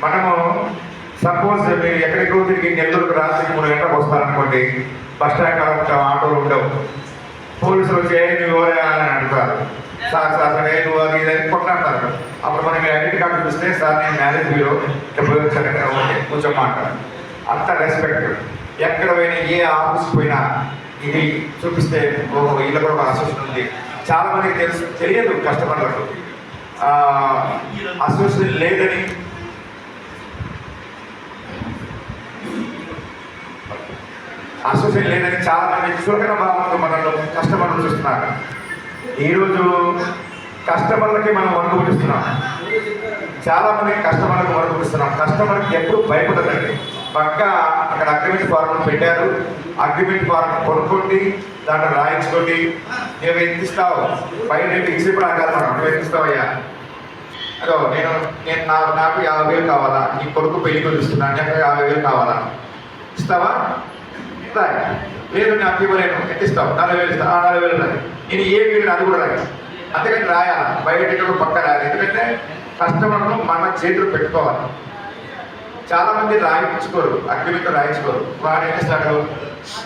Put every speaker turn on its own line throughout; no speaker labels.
మనము సపోజ్ మీరు ఎక్కడికో తిరిగి నెల్లూరుకు రాత్రికి 3 గంటలకు వస్తారనుకోండి, బస్ స్టాండ్ కాడ ఆటోలు ఉండవు. పోలీసులు వచ్చి నువ్వు ఎవరైనా అని అడుగుతారు. సార్ నువ్వు అది ఇది కొట్లాడతారు. అప్పుడు మనం ఐడెంటి కార్డు చూస్తే సార్ నేను మ్యారేజ్ బ్యూరో ఎప్పుడు వచ్చారంటే ఓకే కూర్చొని మాట్లాడాలి. అంత రెస్పెక్ట్. ఎక్కడ పోయినా ఏ ఆఫీస్ పోయినా ఇది చూపిస్తే ఓహో వీళ్ళ కూడా ఒక అసోసియేషన్ ఉంది. చాలా మందికి తెలియదు కస్టమర్లకు అసోసియేషన్ లేదని. అసోసియేషన్ లేదని చాలా మంది చులకన భావంతో మనలో కస్టమర్లు చూస్తున్నారు. ఈరోజు కస్టమర్లకి మనం వణుకు పుట్టిస్తున్నాం. చాలా మంది కస్టమర్లకు వణుకు పుట్టిస్తున్నాం. కస్టమర్కి ఎప్పుడు భయపడదండి. పక్కా అక్కడ అగ్రిమెంట్ ఫారం పెట్టారు. అగ్రిమెంట్ ఫారం కొనుక్కోండి, దాంట్లో రాయించుకోండి. నువ్వు ఎంత ఇస్తావు పైన ఫిక్స్ ప్రకారం నువ్వు ఎంత ఇస్తావయ్యా, అదో నేను నాకు 50,000 కావాలా, నీ కొడుకు పెళ్లికి చూస్తున్నాను, నాకు 50,000 కావాలా, ఇస్తావా? లేదు నాకు ఇవ్వలేను, ఎంత ఇస్తావు? 40,000 ఇస్తా. 40,000 రాయి. నేను ఏ వీడిని అది కూడా రాయి. అంతకంటే రాయాలా, బయట పక్క రాయాలి. ఎందుకంటే కస్టమర్ను మన చేతులు పెట్టుకోవాలి. చాలా మంది రాయించుకోరు, అగ్రిమెంట్ రాయించుకోరు. వాడు ఏం చేస్తాడు,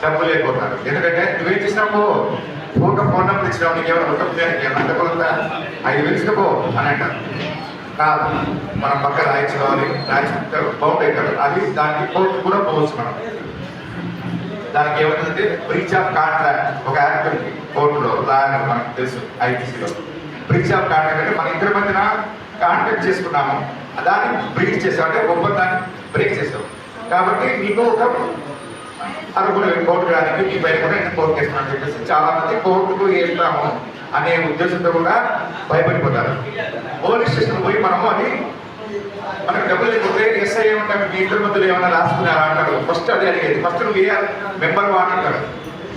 డబ్బు లేకపోతాడు. ఎందుకంటే నువ్వేం చేసినావు, ఫోన్ నెంబర్ ఇచ్చినావు, నీకు ఏమైనా ఉండకపోతే 5,000 ఇసుకో అని అంటారు. కాదు, మనం పక్క రాయించుకోవాలి. రాయించుకుంటారు, బౌండ్ అవుతారు. అది దానికి కోర్టు కూడా పోవచ్చు. మనం దానికి ఏమవుతుందంటే బ్రీచ్ ఆఫ్ కాంట్రాక్ట్ ఒక యాక్ట్ ఉంది కోర్టులో, లాయర్ మనకు తెలుసు ఐటీసీలో. బ్రీచ్ ఆఫ్ కాంట్రాక్ట్ అంటే మన ఇద్దరి మధ్యన కాంటాక్ట్ చేసుకున్నాము, దాన్ని బ్రీచ్ చేసాం అంటే ఒప్పందాన్ని బ్రేక్ చేసాం. కాబట్టి మీకు ఒక అనుకునే కోర్టు రానికి మీ పైన కూడా నేను కోర్టు చేస్తున్నాను చెప్పేసి చాలా మంది కోర్టుకు వెళ్తాము అనే ఉద్దేశంతో కూడా భయపడిపోతారు. పోలీస్ స్టేషన్ పోయి మనము అది మనకు డబ్బులు లేకపోతే ఎస్ఐ ఏమంటారు, మీ ఇద్దరు మధ్యలో ఏమైనా రాసుకున్నారా అంటారు. ఫస్ట్ అది అడిగేది. ఫస్ట్ నువ్వు ఏ మెంబర్ వాడు అంటాడు.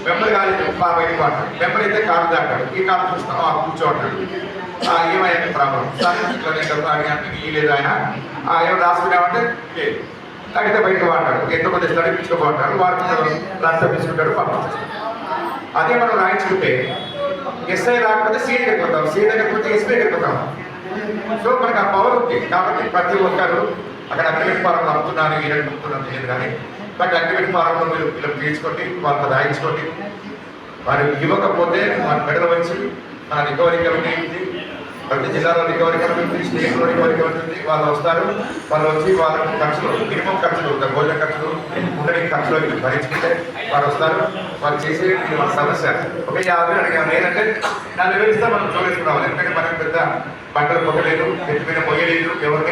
మెంబర్ కాలేదు బయటకు అంటాడు. మెంబర్ అయితే కార్డు అంటాడు. ఈ కార్డు చూస్తాం కూర్చో అంటాడు. ఏమైనా ప్రాబ్లం ఈ లేదు ఆయన ఏమైనా రాసుకున్నామంటే తాగితే బయటకు వాడతాడు. ఎంతో మంది ఇస్తాడు, పిచ్చుకోపోతాడు. వాడు లంచం తీసుకుంటాడు, పంపిస్తాడు. అదే మనం రాయించుకుంటే ఎస్ఐ రాకపోతే సీ దగ్గరికి పోతాం, సీ దగ్గరికి పోతే ఎస్ఐ దగ్గరికి పోతాం. సో మనకు ఆ పవర్ ఉంది. కాబట్టి ప్రతి ఒక్కరు అక్కడ అగ్రిమెంట్ ఫారం అమ్ముతున్నారు, ఈయన అమ్ముతున్నారు తెలియదు కానీ, బట్ అగ్రిమెంట్ ఫారంలో మీరు పిల్లలు తీర్చుకోండి, వాళ్ళతో రాయించుకోండి. వారు ఇవ్వకపోతే మన మెడల వచ్చి మన రికవరీ కమిటీ ఉంది, ప్రతి జిల్లాలో రికవరీ కమిటీ ఉంది, స్టేట్లో రికవరీ కమిటీ ఉంది. వాళ్ళు వస్తారు, వాళ్ళు వచ్చి వాళ్ళ ఖర్చులు మినిమం ఖర్చులు ఉంటాయి, భోజన ఖర్చులు ఉండడానికి ఖర్చులు భరించుకుంటే వారు వస్తారు. వాళ్ళు చేసే మన సమస్య ఒక 50 అడిగాము. లేదంటే 40,000 ఇస్తే మనం చూడేసుకున్నాం. ఎందుకంటే మనకు పెద్ద పంటలు పొగలేదు, ఎత్తి మీద మొయ్యలేదు ఎవరిని.